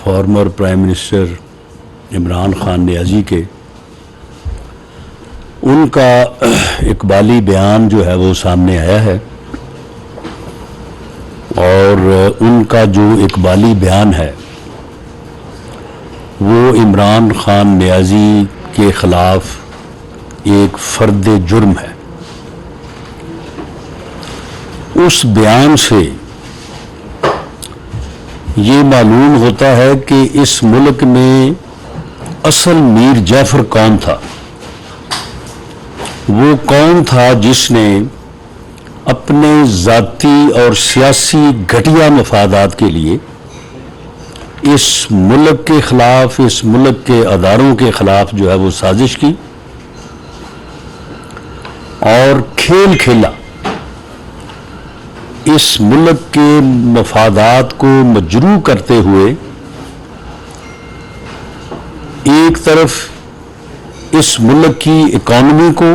Farmer prime minister Imran Khan Niazi کے، ان کا اقبالی بیان جو ہے وہ سامنے آیا ہے، اور ان کا جو اقبالی بیان ہے وہ عمران خان نیازی کے خلاف ایک فرد جرم ہے۔ اس بیان سے یہ معلوم ہوتا ہے کہ اس ملک میں اصل میر جعفر کون تھا۔ وہ کون تھا جس نے اپنے ذاتی اور سیاسی گھٹیا مفادات کے لیے اس ملک کے خلاف، اس ملک کے اداروں کے خلاف جو ہے وہ سازش کی اور کھیل کھیلا، اس ملک کے مفادات کو مجروح کرتے ہوئے ایک طرف اس ملک کی اکانومی کو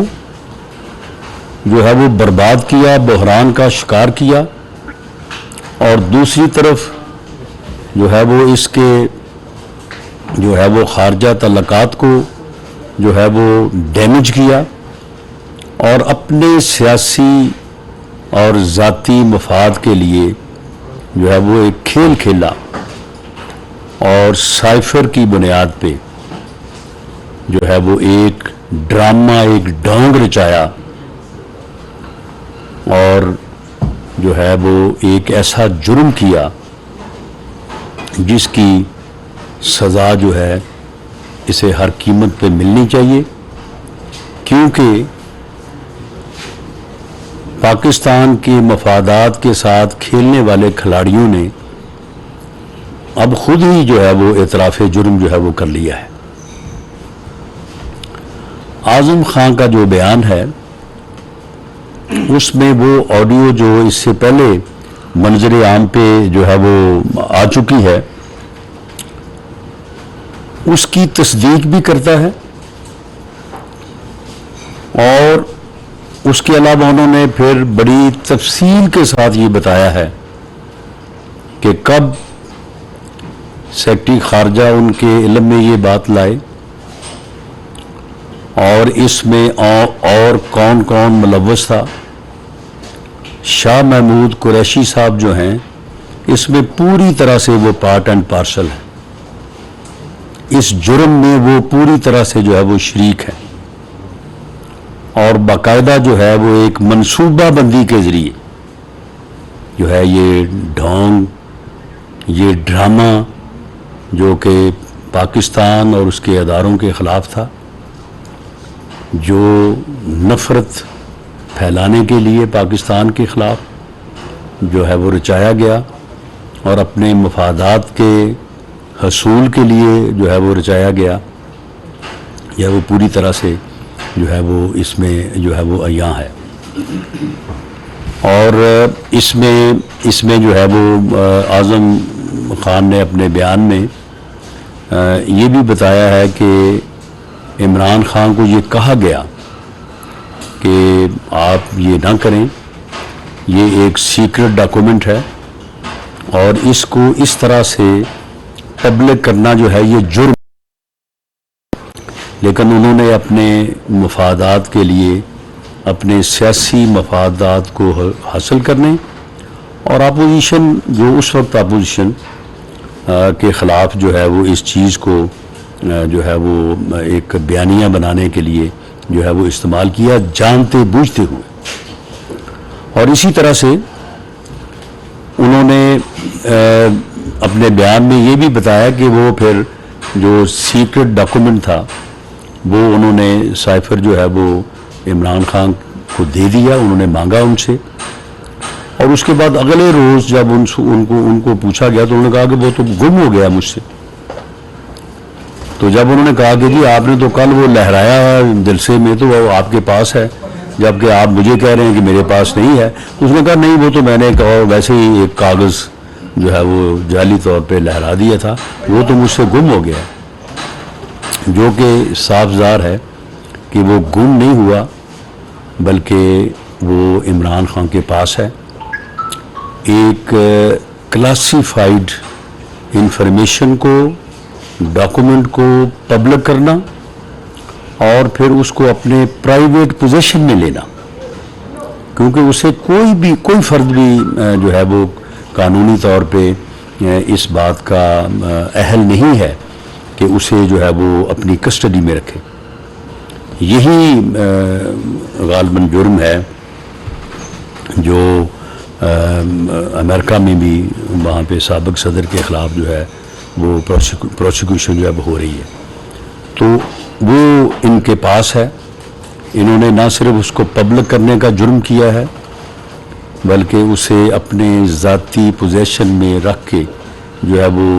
جو ہے وہ برباد کیا، بحران کا شکار کیا، اور دوسری طرف جو ہے وہ اس کے جو ہے وہ خارجہ تعلقات کو جو ہے وہ ڈیمیج کیا، اور اپنے سیاسی اور ذاتی مفاد کے لیے جو ہے وہ ایک کھیل کھیلا اور سائفر کی بنیاد پہ جو ہے وہ ایک ڈرامہ، ایک ڈھونگ رچایا، اور جو ہے وہ ایک ایسا جرم کیا جس کی سزا جو ہے اسے ہر قیمت پہ ملنی چاہیے، کیونکہ پاکستان کے مفادات کے ساتھ کھیلنے والے کھلاڑیوں نے اب خود ہی جو ہے وہ اعتراف جرم جو ہے وہ کر لیا ہے۔ اعظم خان کا جو بیان ہے اس میں وہ آڈیو جو اس سے پہلے منظر عام پہ جو ہے وہ آ چکی ہے، اس کی تصدیق بھی کرتا ہے، اور اس کے علاوہ انہوں نے پھر بڑی تفصیل کے ساتھ یہ بتایا ہے کہ کب سیکرٹری خارجہ ان کے علم میں یہ بات لائے، اور اس میں اور کون کون ملوث تھا۔ شاہ محمود قریشی صاحب جو ہیں اس میں پوری طرح سے وہ پارٹ اینڈ پارسل ہے، اس جرم میں وہ پوری طرح سے جو ہے وہ شریک ہے، اور باقاعدہ جو ہے وہ ایک منصوبہ بندی کے ذریعے جو ہے یہ ڈھونگ، یہ ڈرامہ جو کہ پاکستان اور اس کے اداروں کے خلاف تھا، جو نفرت پھیلانے کے لیے پاکستان کے خلاف جو ہے وہ رچایا گیا، اور اپنے مفادات کے حصول کے لیے جو ہے وہ رچایا گیا، یا وہ پوری طرح سے جو ہے وہ اس میں جو ہے وہ عیاں ہے۔ اور اس میں جو ہے وہ اعظم خان نے اپنے بیان میں یہ بھی بتایا ہے کہ عمران خان کو یہ کہا گیا کہ آپ یہ نہ کریں، یہ ایک سیکرٹ ڈاکومنٹ ہے، اور اس کو اس طرح سے پبلک کرنا جو ہے یہ جرم، لیکن انہوں نے اپنے مفادات کے لیے، اپنے سیاسی مفادات کو حاصل کرنے، اور اپوزیشن جو اس وقت اپوزیشن کے خلاف جو ہے وہ اس چیز کو جو ہے وہ ایک بیانیہ بنانے کے لیے جو ہے وہ استعمال کیا، جانتے بوجھتے ہوئے۔ اور اسی طرح سے انہوں نے اپنے بیان میں یہ بھی بتایا کہ وہ پھر جو سیکرٹ ڈاکومنٹ تھا وہ انہوں نے سائفر جو ہے وہ عمران خان کو دے دیا، انہوں نے مانگا ان سے، اور اس کے بعد اگلے روز جب ان کو پوچھا گیا تو انہوں نے کہا کہ وہ تو گم ہو گیا مجھ سے۔ تو جب انہوں نے کہا کہ جی آپ نے تو کل وہ لہرایا جلسے میں تو وہ آپ کے پاس ہے، جبکہ آپ مجھے کہہ رہے ہیں کہ میرے پاس نہیں ہے، تو اس نے کہا نہیں، وہ تو میں نے ویسے ہی ایک کاغذ جو ہے وہ جعلی طور پہ لہرا دیا تھا، وہ تو مجھ سے گم ہو گیا، جو کہ صاف ظاہر ہے کہ وہ گم نہیں ہوا بلکہ وہ عمران خان کے پاس ہے۔ ایک کلاسیفائیڈ انفارمیشن کو، ڈاکومنٹ کو پبلک کرنا اور پھر اس کو اپنے پرائیویٹ پوزیشن میں لینا، کیونکہ اسے کوئی فرد بھی جو ہے وہ قانونی طور پہ اس بات کا اہل نہیں ہے کہ اسے جو ہے وہ اپنی کسٹڈی میں رکھے۔ یہی غالباً جرم ہے جو امریکہ میں بھی وہاں پہ سابق صدر کے خلاف جو ہے وہ پروسیکیوشن جو ہے وہ ہو رہی ہے، تو وہ ان کے پاس ہے۔ انہوں نے نہ صرف اس کو پبلک کرنے کا جرم کیا ہے بلکہ اسے اپنے ذاتی پوزیشن میں رکھ کے جو ہے وہ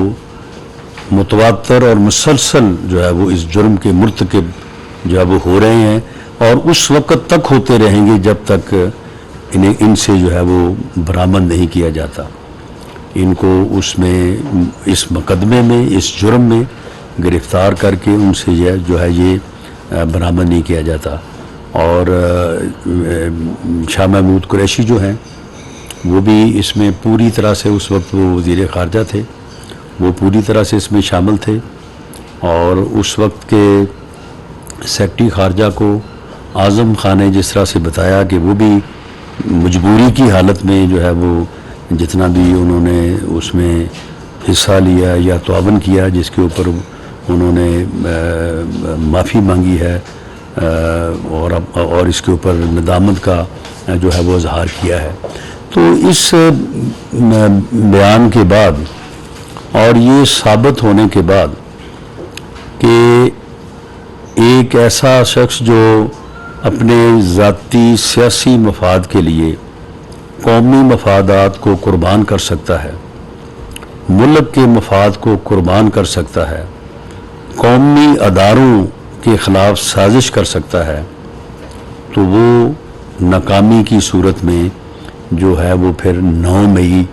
متواتر اور مسلسل جو ہے وہ اس جرم کے مرتکب جو ہے وہ ہو رہے ہیں، اور اس وقت تک ہوتے رہیں گے جب تک ان سے جو ہے وہ برآمد نہیں کیا جاتا۔ ان کو اس مقدمے میں، اس جرم میں گرفتار کر کے ان سے جو ہے یہ برآمد نہیں کیا جاتا۔ اور شاہ محمود قریشی جو ہیں وہ بھی اس میں پوری طرح سے، اس وقت وہ وزیر خارجہ تھے، وہ پوری طرح سے اس میں شامل تھے، اور اس وقت کے سیکرٹری خارجہ کو اعظم خان نے جس طرح سے بتایا کہ وہ بھی مجبوری کی حالت میں جو ہے وہ جتنا بھی انہوں نے اس میں حصہ لیا یا تعاون کیا، جس کے اوپر انہوں نے معافی مانگی ہے اور اس کے اوپر ندامت کا جو ہے وہ اظہار کیا ہے۔ تو اس بیان کے بعد اور یہ ثابت ہونے کے بعد کہ ایک ایسا شخص جو اپنے ذاتی سیاسی مفاد کے لیے قومی مفادات کو قربان کر سکتا ہے، ملک کے مفاد کو قربان کر سکتا ہے، قومی اداروں کے خلاف سازش کر سکتا ہے، تو وہ ناکامی کی صورت میں جو ہے وہ پھر 9 مئی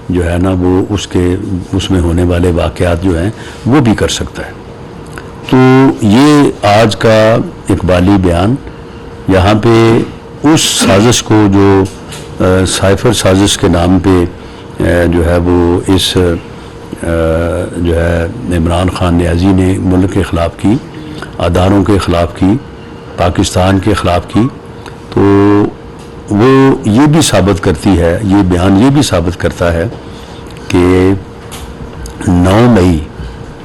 جو ہے نا وہ اس میں ہونے والے واقعات جو ہیں وہ بھی کر سکتا ہے۔ تو یہ آج کا اقبالی بیان یہاں پہ اس سازش کو جو سائفر سازش کے نام پہ جو ہے وہ اس جو ہے عمران خان نیازی نے ملک کے خلاف کی، اداروں کے خلاف کی، پاکستان کے خلاف کی، تو وہ یہ بھی ثابت کرتی ہے، یہ بیان یہ بھی ثابت کرتا ہے کہ 9 مئی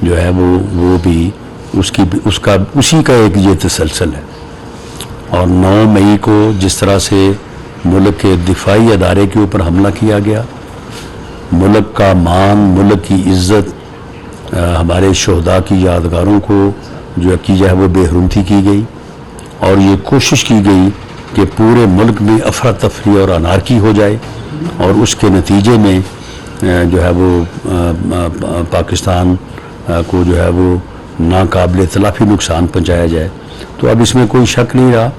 جو ہے وہ بھی اسی کا ایک یہ تسلسل ہے۔ اور 9 مئی کو جس طرح سے ملک کے دفاعی ادارے کے اوپر حملہ کیا گیا، ملک کا مان، ملک کی عزت، ہمارے شہداء کی یادگاروں کو جو ہے وہ بے حرمتی کی گئی، اور یہ کوشش کی گئی کہ پورے ملک میں افراتفری اور انارکی ہو جائے، اور اس کے نتیجے میں جو ہے وہ پاکستان کو جو ہے وہ ناقابل تلافی نقصان پہنچایا جائے۔ تو اب اس میں کوئی شک نہیں رہا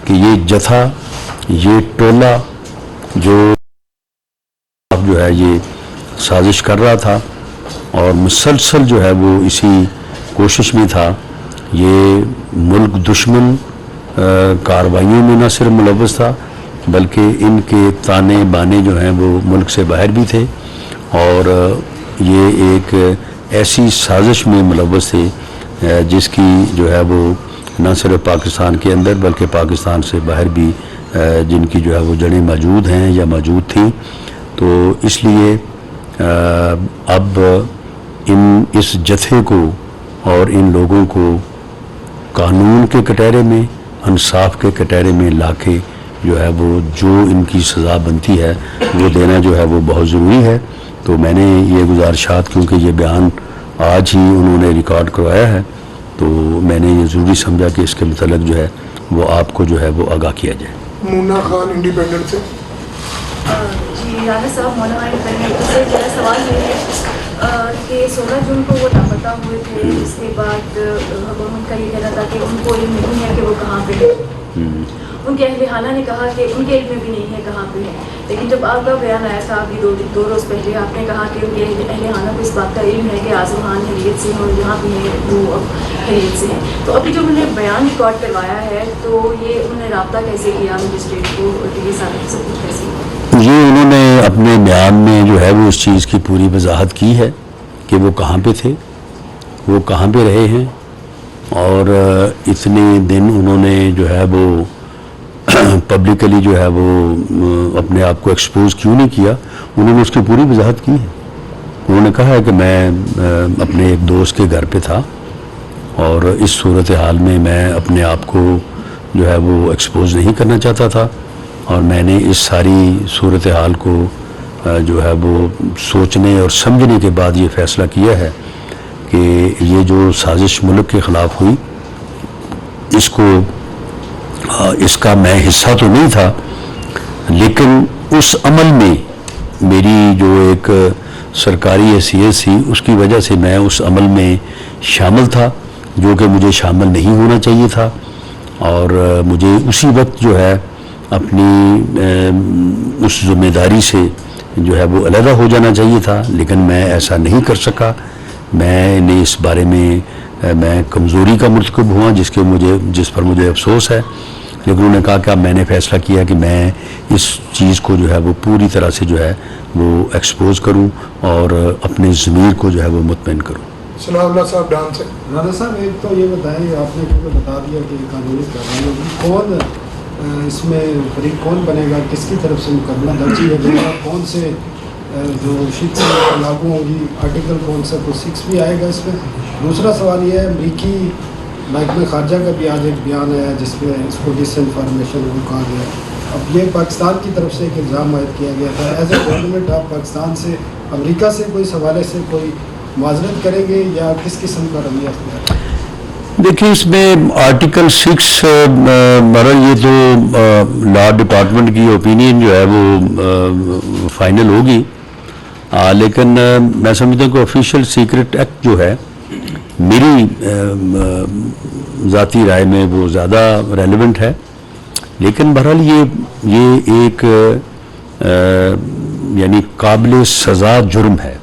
کہ یہ جتھا، یہ ٹولہ جو ہے یہ سازش کر رہا تھا اور مسلسل جو ہے وہ اسی کوشش میں تھا، یہ ملک دشمن کارروائیوں میں نہ صرف ملوث تھا بلکہ ان کے تانے بانے جو ہیں وہ ملک سے باہر بھی تھے، اور یہ ایک ایسی سازش میں ملوث تھے جس کی جو ہے وہ نہ صرف پاکستان کے اندر بلکہ پاکستان سے باہر بھی جن کی جو ہے وہ جڑیں موجود ہیں یا موجود تھیں۔ تو اس لیے اب اس جتھے کو اور ان لوگوں کو قانون کے کٹہرے میں، انصاف کے کٹہرے میں لا کے جو ہے وہ جو ان کی سزا بنتی ہے وہ دینا جو ہے وہ بہت ضروری ہے۔ تو میں نے یہ گزارشات، کیونکہ یہ بیان آج ہی انہوں نے ریکارڈ کروایا ہے، تو میں نے یہ ضروری سمجھا کہ اس کے متعلق جو ہے وہ آپ کو جو ہے وہ آگاہ کیا جائے۔ مونا خان انڈیپینڈنٹ سے جی رانا صاحب، مونا خان انڈیپینڈنٹ سے میرا سوال یہ ہے کہ 16 جون کو وہ لاپتہ ہوئے تھے، اس کے بعد حکومت کا یہ کہنا تھا کہ ان کو علم نہیں ہے کہ وہ کہاں پہ ہے، ان کے اہل خانہ نے کہا کہ ان کے علم میں بھی نہیں ہے کہاں پہ ہے، لیکن جب آپ کا بیان آیا تھا ابھی دو روز پہلے، آپ نے کہا کہ ان کے اہل خانہ کو اس بات کا علم ہے کہ اعظم خان خیریت سے ہیں اور یہاں بھی ہیں وہ اب خیریت سے ہیں۔ تو ابھی جو انہوں نے بیان ریکارڈ کروایا ہے تو یہ انہوں نے رابطہ کیسے کیا مجسٹریٹ کو، یہ سارا سب کچھ کیسے؟ یہ انہوں نے اپنے بیان میں جو ہے وہ اس چیز کی پوری وضاحت کی ہے کہ وہ کہاں پہ تھے, وہ کہاں پہ رہے ہیں, اور اتنے دن انہوں نے جو ہے وہ پبلکلی جو ہے وہ اپنے آپ کو ایکسپوز کیوں نہیں کیا. انہوں نے اس کی پوری وضاحت کی ہے. انہوں نے کہا ہے کہ میں اپنے ایک دوست کے گھر پہ تھا اور اس صورتحال میں میں اپنے آپ کو جو ہے وہ ایکسپوز نہیں کرنا چاہتا تھا, اور میں نے اس ساری صورتحال کو جو ہے وہ سوچنے اور سمجھنے کے بعد یہ فیصلہ کیا ہے کہ یہ جو سازش ملک کے خلاف ہوئی اس کا میں حصہ تو نہیں تھا, لیکن اس عمل میں میری جو ایک سرکاری حیثیت تھی اس کی وجہ سے میں اس عمل میں شامل تھا جو کہ مجھے شامل نہیں ہونا چاہیے تھا, اور مجھے اسی وقت جو ہے اپنی اس ذمہ داری سے جو ہے وہ علیحدہ ہو جانا چاہیے تھا, لیکن میں ایسا نہیں کر سکا. میں نے اس بارے میں کمزوری کا مرتکب ہوا جس پر مجھے افسوس ہے, لیکن انہوں نے کہا کہ اب میں نے فیصلہ کیا کہ میں اس چیز کو جو ہے وہ پوری طرح سے جو ہے وہ ایکسپوز کروں اور اپنے ضمیر کو جو ہے وہ مطمئن کروں. ثناء اللہ صاحب ڈان سے. رانا صاحب ایک تو یہ بتائیں, آپ نے کیونکہ بتا دیا کہ قانونی کارروائی ہوگی, کون اس میں فریق کون بنے گا, کس کی طرف سے مقدمہ درج ہو گا, کون سے جو شکس لاگو ہوں گی, آرٹیکل کون سا, کوئی 6 بھی آئے گا اس میں. دوسرا سوال یہ ہے, امریکی محکمہ خارجہ کا بھی آج ایک بیان ہے جس میں اس کو ڈس انفارمیشن وہ کہا گیا. اب یہ پاکستان کی طرف سے ایک الزام عائد کیا گیا تھا, ایز اے گورنمنٹ آپ پاکستان سے امریکہ سے کوئی حوالے سے کوئی معذرت کریں گے یا کس قسم کا رویہ اختیار کریں گے؟ دیکھیے اس میں آرٹیکل 6 بہرحال یہ تو لا ڈپارٹمنٹ کی اوپینین جو ہے وہ فائنل ہوگی, لیکن میں سمجھتا ہوں کہ آفیشیل سیکرٹ ایکٹ جو ہے میری ذاتی رائے میں وہ زیادہ ریلیونٹ ہے. لیکن بہرحال یہ ایک یعنی قابل سزا جرم ہے,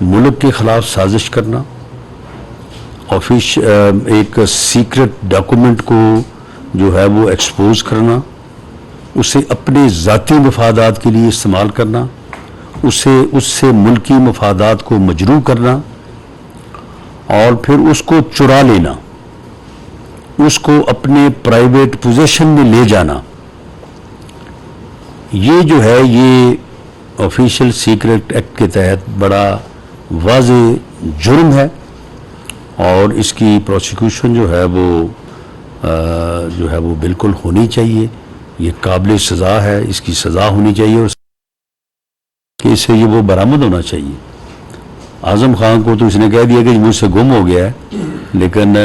ملک کے خلاف سازش کرنا, ایک سیکرٹ ڈاکومنٹ کو جو ہے وہ ایکسپوز کرنا, اسے اپنے ذاتی مفادات کے لیے استعمال کرنا, اس سے ملکی مفادات کو مجروح کرنا, اور پھر اس کو چرا لینا, اس کو اپنے پرائیویٹ پوزیشن میں لے جانا, یہ جو ہے یہ آفیشیل سیکرٹ ایکٹ کے تحت بڑا واضح جرم ہے, اور اس کی پروسیکیوشن جو ہے وہ بالکل ہونی چاہیے. یہ قابل سزا ہے, اس کی سزا ہونی چاہیے, اور کہ اس سے یہ وہ برآمد ہونا چاہیے. اعظم خان کو تو اس نے کہہ دیا کہ مجھ سے گم ہو گیا ہے, لیکن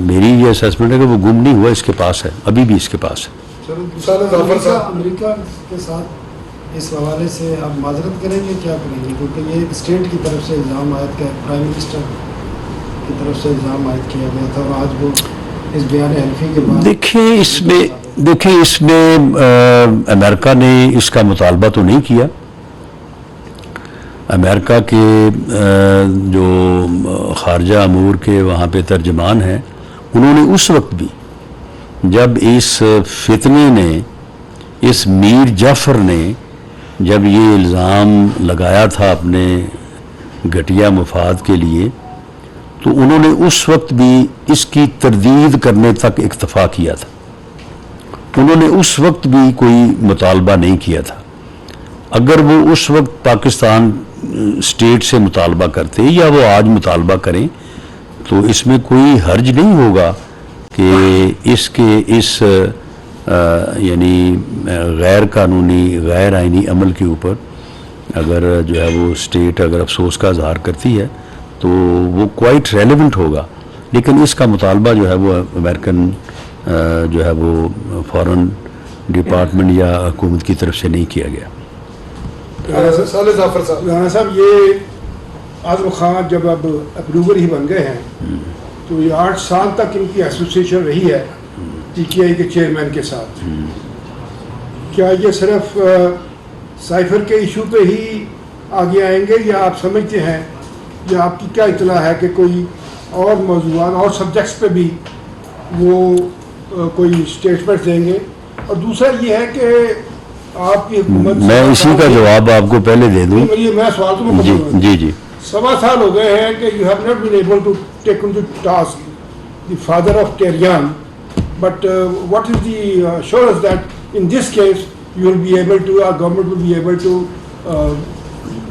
میری یہ اسیسمنٹ ہے کہ وہ گم نہیں ہوا, اس کے پاس ہے, ابھی بھی اس کے پاس ہے. امریکہ کے ساتھ اس حوالے سے آپ معذرت کریں گے, کیا کریں گے, کیونکہ یہ اسٹیٹ کی طرف سے الزام عائد کیا, پرائم منسٹر کی طرف سے الزام عائد کیا گیا تھا, اور آج وہ اس بیان حلفی کے بعد دیکھیں اس میں امریکہ نے اس کا مطالبہ تو نہیں کیا. امریکہ کے جو خارجہ امور کے وہاں پہ ترجمان ہیں, انہوں نے اس وقت بھی جب اس فتنے نے, اس میر جعفر نے جب یہ الزام لگایا تھا اپنے گھٹیا مفاد کے لیے, تو انہوں نے اس وقت بھی اس کی تردید کرنے تک اکتفا کیا تھا. انہوں نے اس وقت بھی کوئی مطالبہ نہیں کیا تھا. اگر وہ اس وقت پاکستان اسٹیٹ سے مطالبہ کرتے یا وہ آج مطالبہ کریں تو اس میں کوئی حرج نہیں ہوگا کہ اس یعنی غیر قانونی غیر آئینی عمل کے اوپر اگر جو ہے وہ اسٹیٹ اگر افسوس کا اظہار کرتی ہے تو وہ کوائٹ ریلیونٹ ہوگا. لیکن اس کا مطالبہ جو ہے وہ امریکن جو ہے وہ فارن ڈپارٹمنٹ یا حکومت کی طرف سے نہیں کیا گیا. رانا صاحب یہ اعظم خان جب اب اپروور ہی بن گئے ہیں تو یہ 8 سال تک ان کی ایسوسیشن رہی ہے ٹی ٹی آئی کے چیئرمین کے ساتھ. کیا یہ صرف سائفر کے ایشو پہ ہی آگے آئیں گے یا آپ سمجھتے ہیں یا آپ کی کیا اطلاع ہے کہ کوئی اور موضوعات اور سبجیکٹس پہ بھی وہ کوئی اسٹیٹمنٹ دیں گے؟ اور دوسرا یہ ہے کہ آپ کی حکومت میں اسی کا جواب آپ کو پہلے دے دوں. یہ میں سوال تو جی جی جی. 7 سال ہو گئے ہیں کہ you have not been able to take in to task the father of ٹیریان, but what is the sureness that in this case you will be able to, our government will be able to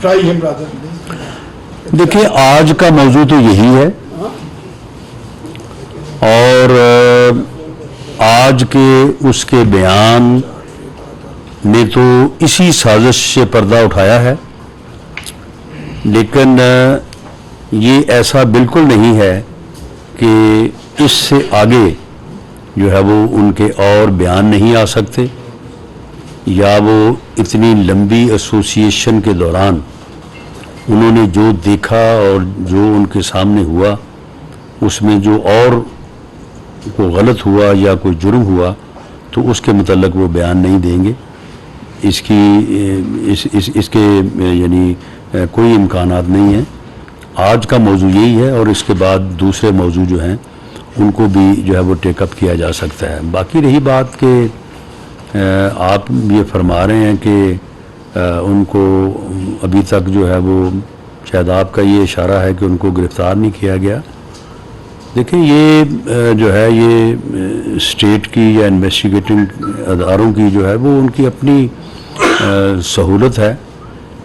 try him rather. دیکھیں آج کا موضوع تو یہی ہے, اور آج کے اس کے بیان نے تو اسی سازش سے پردہ اٹھایا ہے, لیکن یہ ایسا بالکل نہیں ہے کہ اس سے آگے جو ہے وہ ان کے اور بیان نہیں آ سکتے, یا وہ اتنی لمبی ایسوسیشن کے دوران انہوں نے جو دیکھا اور جو ان کے سامنے ہوا اس میں جو اور کوئی غلط ہوا یا کوئی جرم ہوا تو اس کے متعلق وہ بیان نہیں دیں گے. اس کے یعنی کوئی امکانات نہیں ہیں. آج کا موضوع یہی ہے, اور اس کے بعد دوسرے موضوع جو ہیں ان کو بھی جو ہے وہ ٹیک اپ کیا جا سکتا ہے. باقی رہی بات کہ آپ یہ فرما رہے ہیں کہ ان کو ابھی تک جو ہے وہ شاید آپ کا یہ اشارہ ہے کہ ان کو گرفتار نہیں کیا گیا. دیکھیں یہ جو ہے یہ اسٹیٹ کی یا انویسٹیگیٹنگ اداروں کی جو ہے وہ ان کی اپنی سہولت ہے.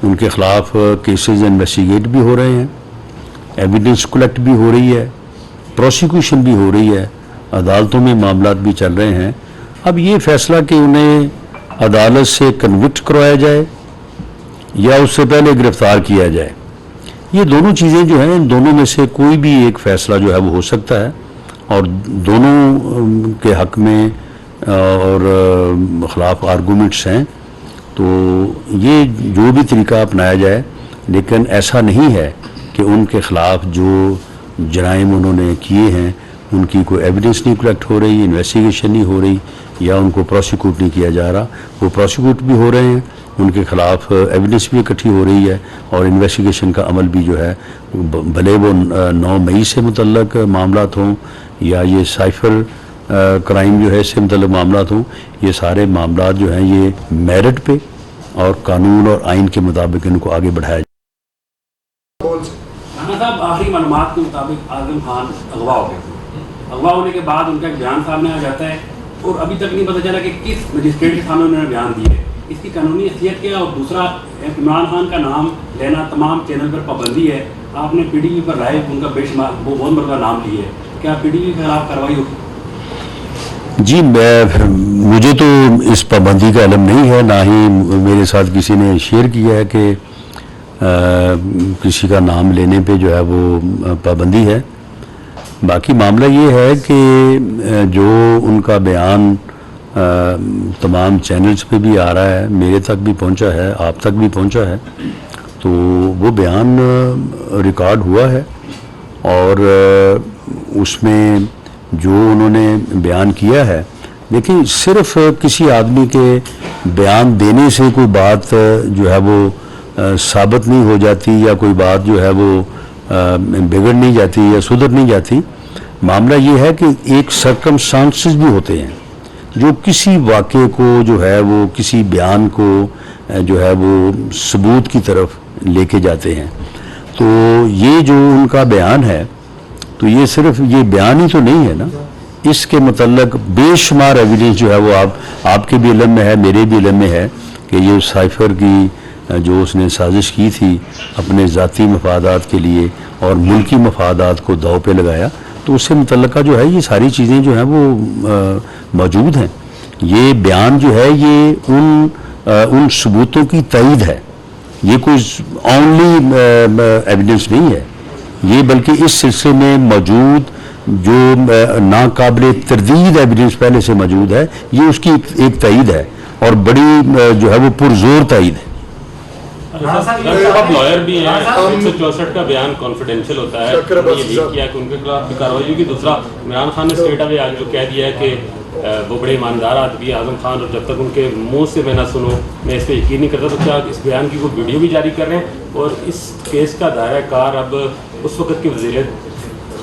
ان کے خلاف کیسز انویسٹیگیٹ بھی ہو رہے ہیں, ایویڈنس کلیکٹ بھی ہو رہی ہے, پروسیکیوشن بھی ہو رہی ہے, عدالتوں میں معاملات بھی چل رہے ہیں. اب یہ فیصلہ کہ انہیں عدالت سے کنوکٹ کروایا جائے یا اس سے پہلے گرفتار کیا جائے, یہ دونوں چیزیں جو ہیں ان دونوں میں سے کوئی بھی ایک فیصلہ جو ہے وہ ہو سکتا ہے, اور دونوں کے حق میں اور خلاف آرگومنٹس ہیں. تو یہ جو بھی طریقہ اپنایا جائے, لیکن ایسا نہیں ہے کہ ان کے خلاف جو جرائم انہوں نے کیے ہیں ان کی کوئی ایویڈنس نہیں کلیکٹ ہو رہی, انویسٹیگیشن نہیں ہو رہی, یا ان کو پروسیکیوٹ نہیں کیا جا رہا. وہ پروسیکیوٹ بھی ہو رہے ہیں, ان کے خلاف ایویڈنس بھی اکٹھی ہو رہی ہے, اور انویسٹیگیشن کا عمل بھی جو ہے بھلے وہ 9 مئی سے متعلق معاملات ہوں یا یہ سائفر کرائم جو ہے اس سے متعلق معاملات ہوں, یہ سارے معاملات جو ہیں یہ میرٹ پہ اور قانون اور آئین کے مطابق ان کو آگے بڑھایا جائے. رانا صاحب آخری معلومات کے مطابق اعظم خان اغوا ہو گئے تھے. اغوا ہونے کے بعد ان کا ایک بیان سامنے آ جاتا ہے, اور ابھی تک نہیں پتہ چلا کہ کس مجسٹریٹ کے سامنے انہوں نے بیان دیے ہے. اس کی قانونی حیثیت کیا ہے؟ اور دوسرا عمران خان کا نام لینا تمام چینل پر پابندی ہے. آپ نے پی ٹی وی پر لائیو ان کا بے شمار وہ بہت مرتبہ نام لیے ہے, کیا پی ٹی وی کے خلاف کارروائی ہوگی؟ جی مجھے تو اس پابندی کا علم نہیں ہے, نہ ہی میرے ساتھ کسی نے شیئر کیا ہے کہ کسی کا نام لینے پہ جو ہے وہ پابندی ہے. باقی معاملہ یہ ہے کہ جو ان کا بیان تمام چینلز پہ بھی آ رہا ہے, میرے تک بھی پہنچا ہے, آپ تک بھی پہنچا ہے, تو وہ بیان ریکارڈ ہوا ہے, اور اس میں جو انہوں نے بیان کیا ہے, لیکن صرف کسی آدمی کے بیان دینے سے کوئی بات جو ہے وہ ثابت نہیں ہو جاتی, یا کوئی بات جو ہے وہ بگڑ نہیں جاتی یا سدھر نہیں جاتی. معاملہ یہ ہے کہ ایک سرکمسٹانسز بھی ہوتے ہیں جو کسی واقعے کو جو ہے وہ کسی بیان کو جو ہے وہ ثبوت کی طرف لے کے جاتے ہیں. تو یہ جو ان کا بیان ہے, تو یہ صرف یہ بیان ہی تو نہیں ہے نا, اس کے متعلق بے شمار ایویڈنس جو ہے وہ آپ کے بھی علم میں ہے, میرے بھی علم میں ہے کہ یہ سائفر کی جو اس نے سازش کی تھی اپنے ذاتی مفادات کے لیے اور ملکی مفادات کو داؤ پہ لگایا, تو اس سے متعلقہ جو ہے یہ ساری چیزیں جو ہیں وہ موجود ہیں. یہ بیان جو ہے یہ ان ثبوتوں کی تائید ہے, یہ کوئی اونلی ایویڈنس نہیں ہے, یہ بلکہ اس سلسلے میں موجود جو ناقابل تردید ایویڈنس پہلے سے موجود ہے, یہ اس کی ایک تائید ہے, اور بڑی جو ہے وہ پرزور تائید ہے. آپ لائر بھی ہیں, 164 کا بیان کانفیڈینشیل ہوتا ہے, یہ لیک کیا کہ ان کے خلاف بھی کارروائی ہوگی. دوسرا عمران خان نے اسٹیٹ اوے آج جو کہہ دیا ہے کہ وہ بڑے ایماندار آدمی اعظم خان, اور جب تک ان کے منہ سے میں نہ سنوں میں اس پہ یقین نہیں کرتا. تو کیا اس بیان کی کوئی ویڈیو بھی جاری کر رہے ہیں, اور اس کیس کا دائرہ کار اب اس وقت کے وزیر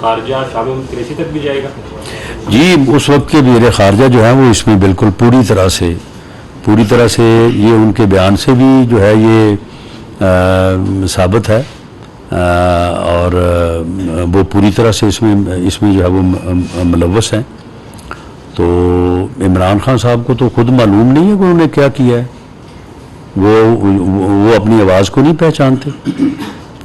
خارجہ شاہ محمود قریشی تک بھی جائے گا؟ جی, اس وقت کے وزیر خارجہ جو ہیں وہ اس میں بالکل پوری طرح سے پوری طرح سے یہ ان کے بیان سے بھی جو ہے یہ ثابت ہے، اور وہ پوری طرح سے اس میں جو ہے وہ ملوث ہیں. تو عمران خان صاحب کو تو خود معلوم نہیں ہے کہ انہوں نے کیا کیا ہے. وہ اپنی آواز کو نہیں پہچانتے.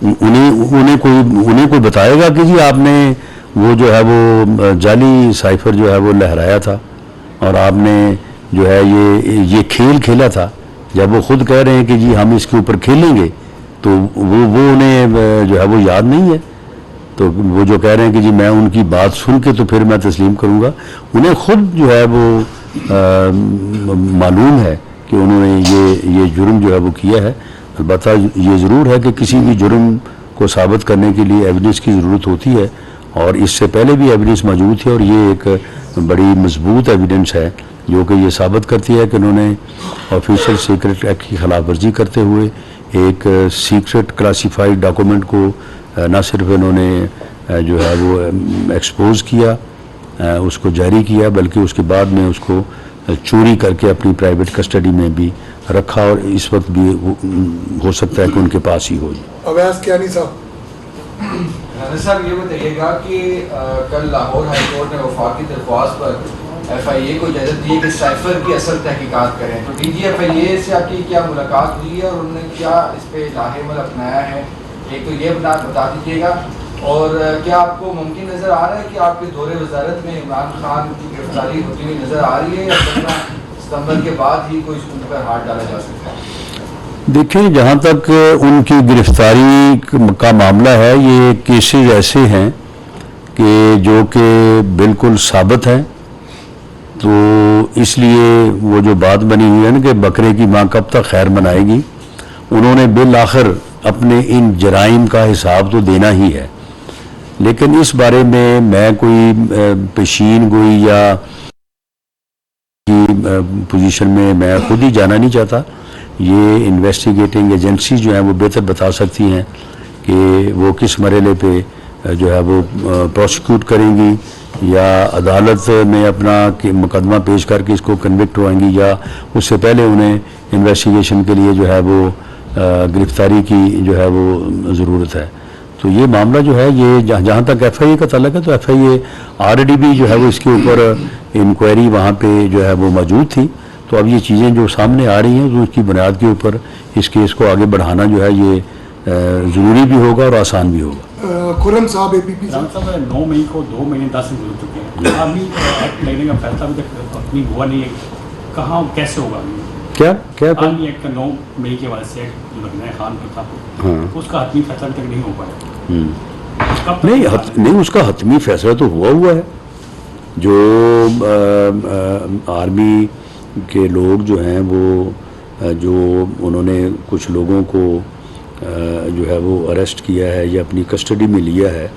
انہیں کوئی بتائے گا کہ جی آپ نے وہ جو ہے وہ جعلی سائفر جو ہے وہ لہرایا تھا اور آپ نے جو ہے یہ کھیل کھیلا تھا. جب وہ خود کہہ رہے ہیں کہ جی ہم اس کے اوپر کھیلیں گے تو وہ انہیں جو ہے وہ یاد نہیں ہے. تو وہ جو کہہ رہے ہیں کہ جی میں ان کی بات سن کے تو پھر میں تسلیم کروں گا، انہیں خود جو ہے وہ معلوم ہے کہ انہوں نے یہ جرم جو ہے وہ کیا ہے. البتہ یہ ضرور ہے کہ کسی بھی جرم کو ثابت کرنے کے لیے ایویڈنس کی ضرورت ہوتی ہے، اور اس سے پہلے بھی ایویڈنس موجود تھی، اور یہ ایک بڑی مضبوط ایویڈنس ہے جو کہ یہ ثابت کرتی ہے کہ انہوں نے آفیشیل سیکرٹ ایکٹ کی خلاف ورزی کرتے ہوئے ایک سیکرٹ کلاسیفائڈ ڈاکومنٹ کو نہ صرف انہوں نے جو ہے وہ ایکسپوز کیا، اس کو جاری کیا، بلکہ اس کے بعد میں اس کو چوری کر کے اپنی پرائیویٹ کسٹڈی میں بھی رکھا، اور اس وقت بھی ہو سکتا ہے کہ ان کے پاس ہی ہو. اویس کیانی صاحب، رانا صاحب یہ بتائیے گا کہ کل لاہور ہائی کورٹ نے وفاق کی درخواست پر ایف آئی اے کو اجازت دی کہ سائفر کی اصل تحقیقات کریں، تو ڈی جی ایف آئی اے سے آپ کی کیا ملاقات ہوئی ہے اور انہوں نے کیا اس پہ لاہے عمل اپنایا ہے؟ ایک تو یہ بتا دیجیے گا، اور کیا آپ کو ممکن نظر آ رہا ہے کہ آپ کے دور وزارت میں عمران خان کی گرفتاری ہوتی ہوئی نظر آ رہی ہے، یا 15 ستمبر کے بعد ہی کوئی اس پر ہاتھ ڈالا جا سکتا ہے؟ دیکھیں، جہاں تک ان کی گرفتاری کا معاملہ ہے، یہ کیسز ایسے ہیں کہ جو کہ بالکل ثابت ہیں. تو اس لیے وہ جو بات بنی ہوئی ہے نا کہ بکرے کی ماں کب تک خیر منائے گی، انہوں نے بالآخر اپنے ان جرائم کا حساب تو دینا ہی ہے. لیکن اس بارے میں کوئی پیشین گوئی یا کی پوزیشن میں خود ہی جانا نہیں چاہتا. یہ انویسٹیگیٹنگ ایجنسی جو ہیں وہ بہتر بتا سکتی ہیں کہ وہ کس مرحلے پہ جو ہے وہ پروسیکیوٹ کریں گی، یا عدالت میں اپنا مقدمہ پیش کر کے اس کو کنوکٹ ہوئیں گی، یا اس سے پہلے انہیں انویسٹیگیشن کے لیے جو ہے وہ گرفتاری کی جو ہے وہ ضرورت ہے. تو یہ معاملہ جو ہے یہ جہاں تک ایف آئی اے کا تعلق ہے، تو ایف آئی اے آلریڈی بھی جو ہے وہ اس کے اوپر انکوائری وہاں پہ جو ہے وہ موجود تھی. تو اب یہ چیزیں جو سامنے آ رہی ہیں تو اس کی بنیاد کے اوپر اس کیس کو آگے بڑھانا جو ہے یہ ضروری بھی ہوگا اور آسان بھی ہوگا. خرم صاحب اے پی پی صاحب 9 مئی کو 2 مہینے 10 دن گزر چکے ہیں، ابھی ایکٹ لگنے کا فیصلہ ابھی تک حتمی ہوا نہیں ہے. کہاں کیسے ہوگا؟ کیا عالمی ایکٹ کا 9 مئی کے بعد سے جو لگنا ہے خان پر تھا، اس کا حتمی فیصلہ ابھی تک نہیں ہو پایا. نہیں، اس کا حتمی فیصلہ تو ہوا ہے. جو آرمی کے لوگ جو ہیں وہ جو انہوں نے کچھ لوگوں کو جو ہے وہ اریسٹ کیا ہے یا اپنی کسٹڈی میں لیا ہے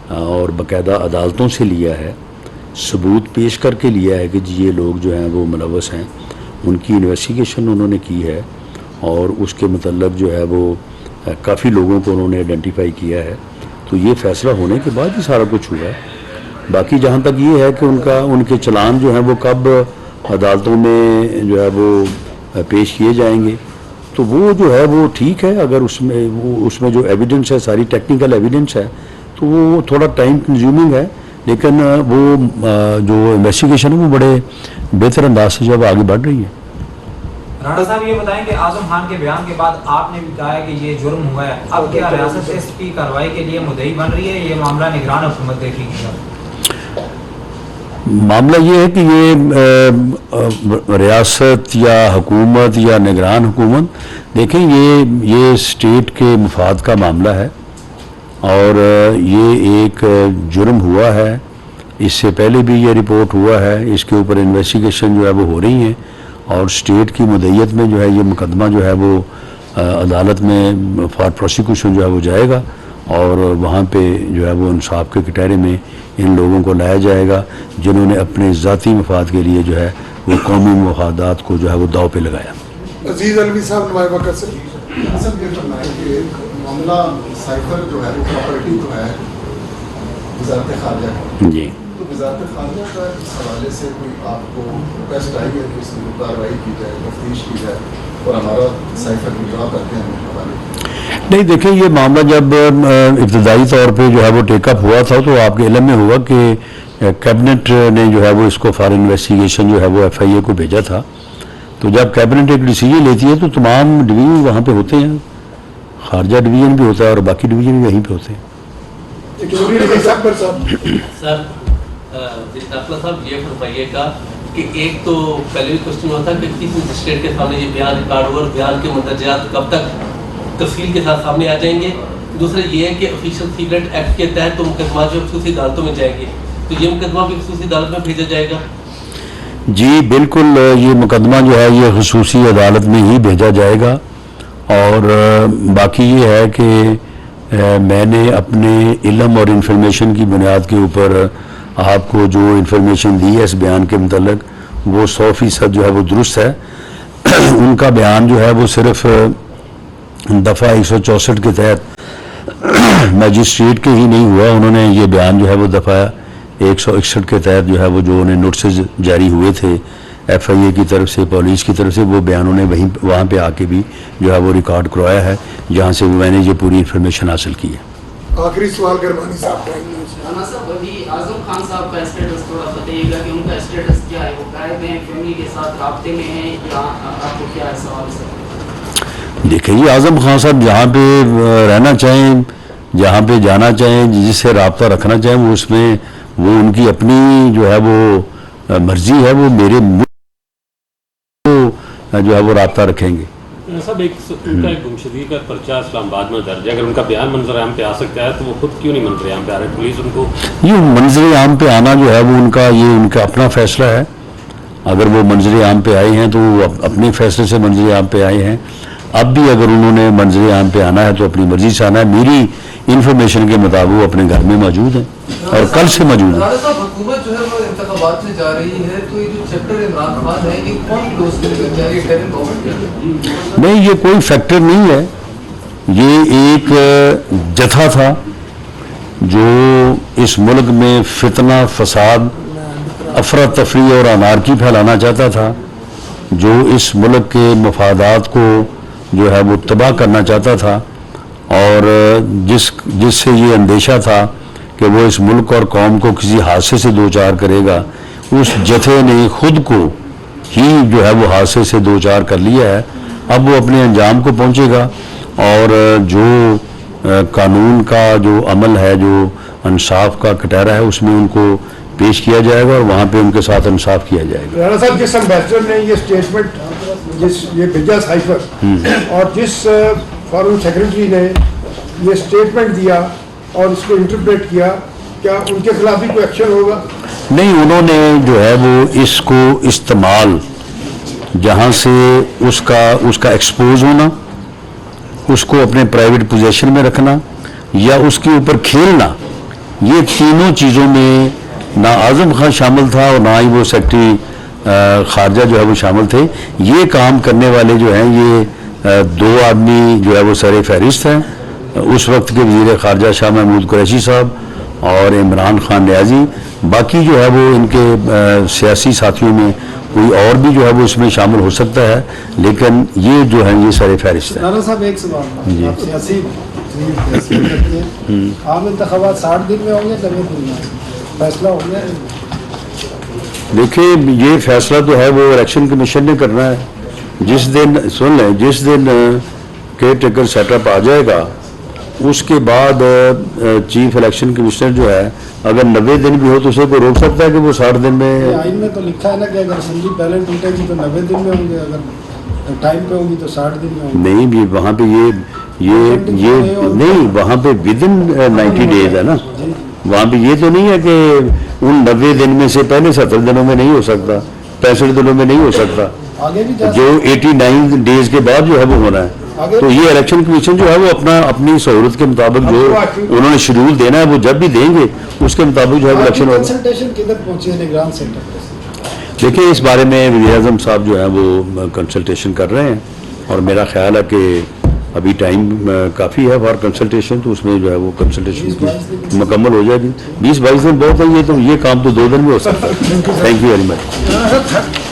اور باقاعدہ عدالتوں سے لیا ہے، ثبوت پیش کر کے لیا ہے کہ جی یہ لوگ جو ہیں وہ ملوث ہیں، ان کی انویسٹیگیشن انہوں نے کی ہے اور اس کے متعلق جو ہے وہ کافی لوگوں کو انہوں نے آئیڈینٹیفائی کیا ہے. تو یہ فیصلہ ہونے کے بعد ہی سارا کچھ ہوا ہے. باقی جہاں تک یہ ہے کہ ان کے چلان جو ہیں وہ کب عدالتوں میں جو ہے وہ پیش کیے جائیں گے، تو وہ جو ہے وہ ٹھیک ہے. اگر اس میں جو ایویڈنس ہے، ساری ٹیکنیکل ایویڈنس ہے، تو وہ تھوڑا ٹائم کنزیومنگ ہے، لیکن وہ جو انویسٹیگیشن ہے وہ بڑے بہتر انداز سے جو اب آگے بڑھ رہی ہے. رانا صاحب یہ بتائیں کہ اعظم خان کے بیان کے بعد آپ نے بھی کہا کہ یہ جرم ہوا ہے، اب کیا ریاست اس کی کارروائی کے لیے مدعی بن رہی ہے؟ یہ معاملہ نگران حکومت دیکھے گی. معاملہ یہ ہے کہ یہ ریاست یا حکومت یا نگران حکومت، دیکھیں یہ اسٹیٹ کے مفاد کا معاملہ ہے اور یہ ایک جرم ہوا ہے. اس سے پہلے بھی یہ رپورٹ ہوا ہے، اس کے اوپر انویسٹیگیشن جو ہے وہ ہو رہی ہیں اور اسٹیٹ کی مدعیت میں جو ہے یہ مقدمہ جو ہے وہ عدالت میں فار پروسیکیوشن جو ہے وہ جائے گا اور وہاں پہ جو ہے وہ انصاف کے کٹہرے میں ان لوگوں کو لایا جائے گا جنہوں نے اپنے ذاتی مفاد کے لیے جو ہے وہ قومی مفادات کو جو ہے وہ داؤ پہ لگایا. عزیز علوی صاحب نمائندہ وقت سے سر یہ فرمائیں کہ معاملہ سائفر جو ہے وہ پراپرٹی تو ہے وزارت خارجہ کا، جی، تو وزارت خارجہ کا اس حوالے سے کوئی آپ کو ریکویسٹ آئی ہے کہ اس کی کارروائی کی جائے, تفتیش کی جائے اور ہمارا سائفر وڈرا کر کے ہمیں حوالے کی؟ نہیں دیکھیں, یہ معاملہ جب ابتدائی طور پہ جو ہے وہ ٹیک اپ ہوا تھا تو آپ کے علم میں ہوگا کہ کیبنٹ نے جو ہے وہ اس کو فار انویسٹیگیشن جو ہے وہ FIA کو بھیجا تھا. تو جب کیبنٹ ایک ڈیسیجن لیتی ہے تو تمام ڈویژن وہاں پہ ہوتے ہیں, خارجہ ڈویژن بھی ہوتا ہے اور باقی ڈویژن بھی وہیں پہ ہوتے ہیں. سر داخلہ صاحب یہ فرمائیے گا کہ ایک تو پہلے بھی کوشچن ہوا تھا کہ کس مجسٹریٹ کے سامنے یہ بیان ریکارڈ ہوا اور بیان کے مندرجات کب تک تفصیل کے ساتھ سامنے آ جائیں گے. دوسرا یہ ہے کہ آفیشیل سیکرٹ ایکٹ کے تحت تو مقدمات جو خصوصی عدالتوں میں جائیں گے, تو یہ مقدمہ بھی خصوصی عدالت میں بھیجا جائے گا؟ جی بالکل, یہ مقدمہ جو ہے یہ خصوصی عدالت میں ہی بھیجا جائے گا. اور باقی یہ ہے کہ میں نے اپنے علم اور انفارمیشن کی بنیاد کے اوپر آپ کو جو انفارمیشن دی ہے اس بیان کے متعلق وہ 100% جو ہے وہ درست ہے. ان کا بیان جو ہے وہ صرف دفعہ 164 کے تحت مجسٹریٹ کے ہی نہیں ہوا, انہوں نے یہ بیان جو ہے وہ دفعہ 161 کے تحت جو ہے وہ جو انہیں نوٹسز جاری ہوئے تھے FIA کی طرف سے, پولیس کی طرف سے, وہ بیانوں نے وہاں پہ آ کے بھی جو ہے وہ ریکارڈ کروایا ہے جہاں سے میں نے یہ پوری انفارمیشن حاصل کی ہے. آخری سوال گرمانی صاحب. رانا صاحب ابھی اعظم خان صاحب کا اسٹیٹس تھوڑا بتائیے گا کہ ان کا اسٹیٹس کیا ہے, وہ غائب ہیں, فیملی کے ساتھ رابطے میں ہیں, یا آپ کو کیا ہے سوال سر؟ دیکھیں جی, اعظم خان صاحب جہاں پہ رہنا چاہیں, جہاں پہ جانا چاہیں, جس سے رابطہ رکھنا چاہیں وہ اس میں وہ ان کی اپنی جو ہے وہ مرضی ہے, وہ میرے جو ہے وہ رابطہ رکھیں گے. صاحب ان کا ایک گمشدگی کا پرچہ اسلام آباد میں درج ہے, اگر ان کا بیان منظر عام پہ آ سکتا ہے تو وہ خود کیوں نہیں منظر عام پہ آ رہے؟ پولیس ان کو یہ منظر عام پہ آنا جو ہے وہ ان کا اپنا فیصلہ ہے. اگر وہ منظر عام پہ آئے ہیں تو وہ اپنے فیصلے سے منظر عام پہ آئے ہیں. اب بھی اگر انہوں نے منظر عام پہ آنا ہے تو اپنی مرضی سے آنا ہے. میری انفارمیشن کے مطابق وہ اپنے گھر میں موجود ہیں اور کل سے موجود ہیں. حکومت جو ہے وہ انتخابات سے جا رہی ہے, تو یہ جو چیپٹر عمران خان ہے یہ کون کلوز کرے گا؟ نہیں, یہ کوئی فیکٹر نہیں ہے, یہ ایک جتھا تھا جو اس ملک میں فتنہ, فساد, افراتفری اور انارکی پھیلانا چاہتا تھا, جو اس ملک کے مفادات کو جو ہے وہ تباہ کرنا چاہتا تھا, اور جس سے یہ اندیشہ تھا کہ وہ اس ملک اور قوم کو کسی حادثے سے دوچار کرے گا, اس جتھے نے خود کو ہی جو ہے وہ حادثے سے دوچار کر لیا ہے. اب وہ اپنے انجام کو پہنچے گا اور جو قانون کا جو عمل ہے, جو انصاف کا کٹہرا ہے, اس میں ان کو پیش کیا جائے گا اور وہاں پہ ان کے ساتھ انصاف کیا جائے گا. رانا صاحب, جس امبیسڈر نے یہ اسٹیٹمنٹ یہ بھیجا سائفر, اور جس فارن سیکرٹری نے یہ اسٹیٹمنٹ دیا اور اس کو انٹرپریٹ کیا, کیا ان کے خلاف بھی کوئی ایکشن ہوگا؟ نہیں, انہوں نے جو ہے وہ اس کو استعمال جہاں سے اس کا ایکسپوز ہونا, اس کو اپنے پرائیویٹ پوزیشن میں رکھنا یا اس کے اوپر کھیلنا, یہ تینوں چیزوں میں نہ اعظم خان شامل تھا اور نہ ہی وہ سیکرٹری خارجہ جو ہے وہ شامل تھے. یہ کام کرنے والے جو ہیں یہ دو آدمی جو ہے وہ سر فہرست ہیں, اس وقت کے وزیر خارجہ شاہ محمود قریشی صاحب اور عمران خان نیازی. باقی جو ہے وہ ان کے سیاسی ساتھیوں میں کوئی اور بھی جو ہے وہ اس میں شامل ہو سکتا ہے, لیکن یہ جو ہے یہ سر فہرست ہے. رانا صاحب ایک سوال, آپ سیاسی عام انتخابات 60 دن میں ہوں گے, 90 دن میں فیصلہ ہو گیا؟ دیکھیں, یہ فیصلہ تو ہے وہ الیکشن کمیشن نے کرنا ہے. جس دن سن لیں, جس دن کیئر ٹیکر سیٹ اپ آ جائے گا اس کے بعد چیف الیکشن کمشنر جو ہے اگر 90 دن بھی ہو تو اسے کوئی روک سکتا ہے کہ وہ 60 دن میں؟ آئین میں تو لکھا ہے نا کہ اگر اسمبلی پہلے ٹوٹے گی تو 90 دن میں ہوں گے, اگر ٹائم پہ ہوگی تو 60 دن میں ہوں گے. نہیں, وہاں پہ یہ نہیں, وہاں پہ ودن 90 ڈیز ہے نا, وہاں پہ یہ تو نہیں ہے کہ ان 90 دن میں سے پہلے 70 دنوں میں نہیں ہو سکتا, 65 دنوں میں نہیں ہو سکتا, جو 89 ڈیز کے بعد جو ہے وہ ہونا ہے. تو یہ الیکشن کمیشن جو ہے وہ اپنی سہولت کے مطابق جو انہوں نے شیڈول دینا ہے وہ جب بھی دیں گے اس کے مطابق جو ہے الیکشن ہوگا. کنسلٹیشن کدھر پہنچی ہے نگران سینٹر پہ؟ دیکھیں, اس بارے میں وزیر اعظم صاحب جو ہیں وہ کنسلٹیشن کر رہے ہیں, اور میرا خیال ہے کہ ابھی ٹائم کافی ہے فار کنسلٹیشن، تو اس میں جو ہے وہ کنسلٹیشن کی مکمل ہو جائے گی. 20-22 دن بہت ہے، یہ کام تو 2 دن میں ہو سکتا ہے. Thank you very much.